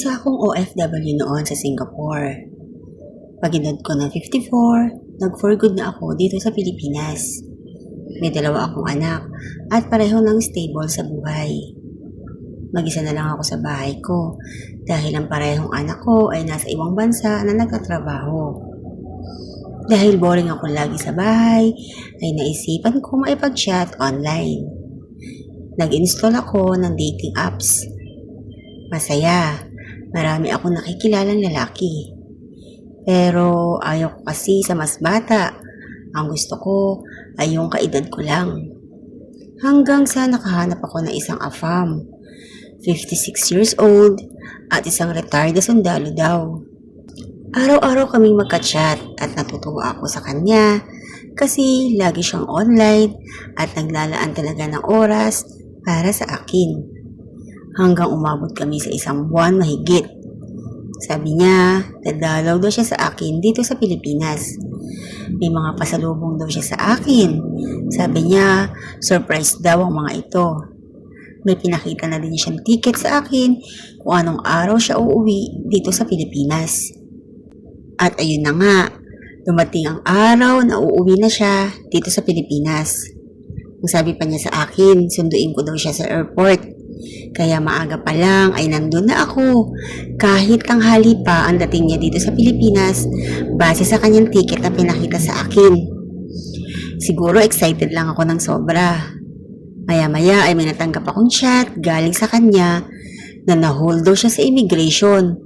Isa akong OFW noon sa Singapore. Pag-edad ko na 54, nag-for good na ako dito sa Pilipinas. May dalawa akong anak at pareho ng stable sa buhay. Mag-isa na lang ako sa bahay ko dahil ang parehong anak ko ay nasa ibang bansa na nagtatrabaho. Dahil boring ako lagi sa bahay, ay naisipan ko maipag-chat online. Nag-install ako ng dating apps. Masaya. Marami akong nakikilalang lalaki. Pero ayaw ko kasi sa mas bata. Ang gusto ko ay yung kaedad ko lang. Hanggang sa nakahanap ako ng isang AFAM, 56 years old, at isang retired na sundalo daw. Araw-araw kaming magka-chat at natutuwa ako sa kanya kasi lagi siyang online at naglalaan talaga ng oras para sa akin. Hanggang umabot kami sa isang buwan mahigit. Sabi niya, dadalaw daw siya sa akin dito sa Pilipinas. May mga pasalubong daw siya sa akin. Sabi niya, surprise daw ang mga ito. May pinakita na din siyang ticket sa akin kung anong araw siya uuwi dito sa Pilipinas. At ayun na nga, dumating ang araw na uuwi na siya dito sa Pilipinas. Ang sabi pa niya sa akin, sunduin ko daw siya sa airport. Kaya maaga pa lang ay nandun na ako. Kahit tanghali pa ang dating niya dito sa Pilipinas base sa kanyang ticket na pinakita sa akin. Siguro excited lang ako ng sobra. Maya-maya ay may natanggap akong chat galing sa kanya na na-hold daw siya sa immigration.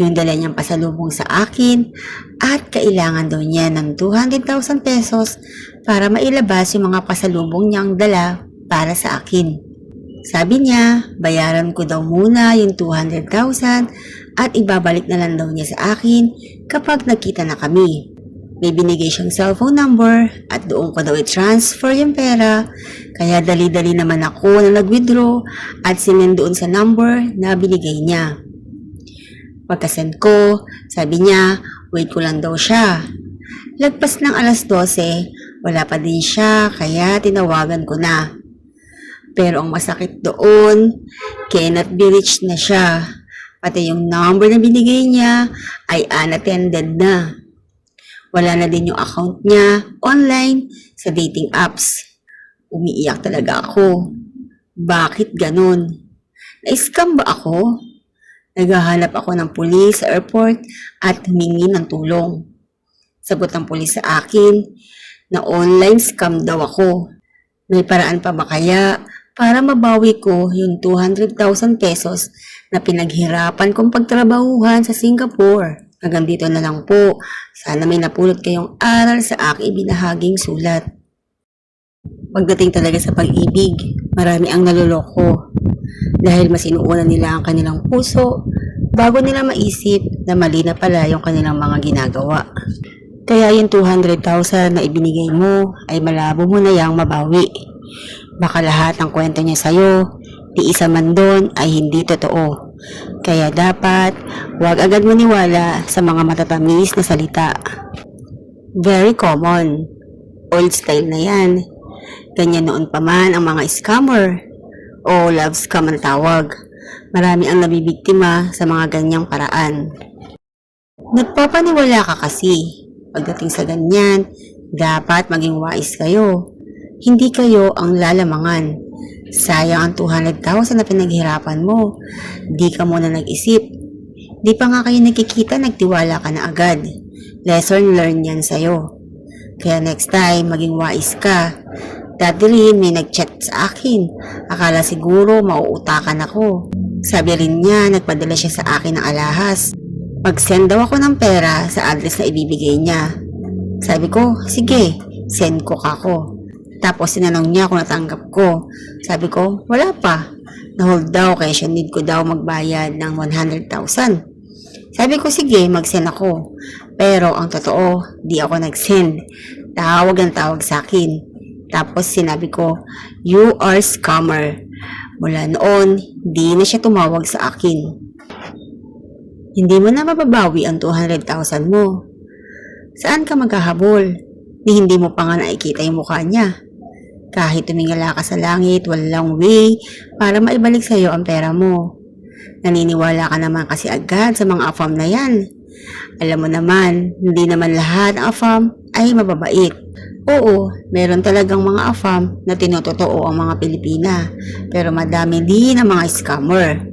Yung dala niyang pasalubong sa akin at kailangan daw niya ng 200,000 pesos para mailabas yung mga pasalubong niyang dala para sa akin. Sabi niya, bayaran ko daw muna yung 200,000 at ibabalik na lang daw niya sa akin kapag nagkita na kami. May binigay siyang cellphone number at doon ko daw i-transfer yung pera, kaya dali-dali naman ako na nag-withdraw at sinend doon sa number na binigay niya. Pagkasend ko, sabi niya, wait ko lang daw siya. Lagpas ng alas 12, wala pa din siya kaya tinawagan ko na. Pero ang masakit doon, cannot be reached na siya. Pati yung number na binigay niya ay unattended na. Wala na din yung account niya online sa dating apps. Umiiyak talaga ako. Bakit ganun? Na-scam ba ako? Naghahanap ako ng pulis sa airport at humingi ng tulong. Sagot ng pulis sa akin na online scam daw ako. May paraan pa ba kaya para mabawi ko yung 200,000 pesos na pinaghirapan kong pagtrabahuhan sa Singapore? Hanggang dito na lang po. Sana may napulot kayong aral sa aking ibinahaging sulat. Pagdating talaga sa pag-ibig, marami ang naloloko. Dahil mas inuuna nila ang kanilang puso bago nila maisip na mali na pala yung kanilang mga ginagawa. Kaya yung 200,000 na ibinigay mo ay malabo mo na yang mabawi. Baka lahat ng kwento niya sa'yo, di isa man doon ay hindi totoo. Kaya dapat, huwag agad maniwala sa mga matatamis na salita. Very common. Old style na yan. Ganyan noon pa man ang mga scammer o love scam ang tawag. Marami ang nabibiktima sa mga ganyang paraan. Nagpapaniwala ka kasi. Pagdating sa ganyan, dapat maging wais kayo. Hindi kayo ang lalamangan. Sayang ang 200,000 na pinaghirapan mo. Di ka muna nag-isip. Di pa nga kayo nagkikita, nagtiwala ka na agad. Lesson learned yan sa'yo. Kaya next time, maging wais ka. Dati rin may nag-chat sa akin. Akala siguro mauutakan ako. Sabi rin niya, nagpadala siya sa akin ng alahas. Mag-send daw ako ng pera sa address na ibibigay niya. Sabi ko, sige, send ko kako. Tapos sinanong niya kung natanggap ko. Sabi ko, wala pa. Na-hold daw kaya siya need ko daw magbayad ng 100,000. Sabi ko, sige, mag-send ako. Pero ang totoo, di ako nag-send. Tawag ang tawag sa akin. Tapos sinabi ko, you are scammer. Mula noon, di na siya tumawag sa akin. Hindi mo na mababawi ang 200,000 mo. Saan ka maghahabol? Ni hindi mo pa nga nakikita yung mukha niya. Kahit tumingala ka sa langit, walang way para maibalik sa iyo ang pera mo. Naniniwala ka naman kasi agad sa mga AFAM na yan. Alam mo naman, hindi naman lahat ng AFAM ay mababait. Oo, meron talagang mga AFAM na tinutotoo ang mga Pilipina, pero madami din ang mga scammer.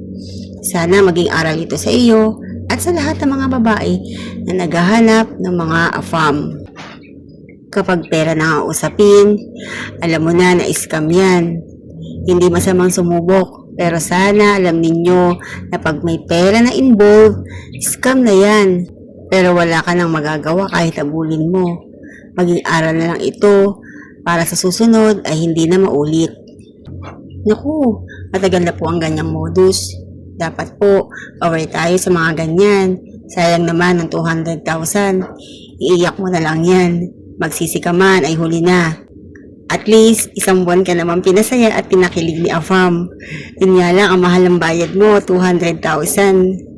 Sana maging aral ito sa iyo at sa lahat ng mga babae na naghahanap ng mga AFAM. Kapag pera na ang usapin, alam mo na scam yan. Hindi masamang sumubok, pero sana alam ninyo na pag may pera na involved, scam na yan. Pero wala ka nang magagawa kahit abulin mo. Maging aral na lang ito para sa susunod ay hindi na maulit. Naku, matagal na po ang ganyang modus. Dapat po, aware tayo sa mga ganyan. Sayang naman ng 200,000. Iiyak mo na lang yan. Magsisi ka man ay huli na. At least, isang buwan ka naman pinasaya at pinakilig ni AFAM. Yun nga lang, ang mahal ng bayad mo, 200,000.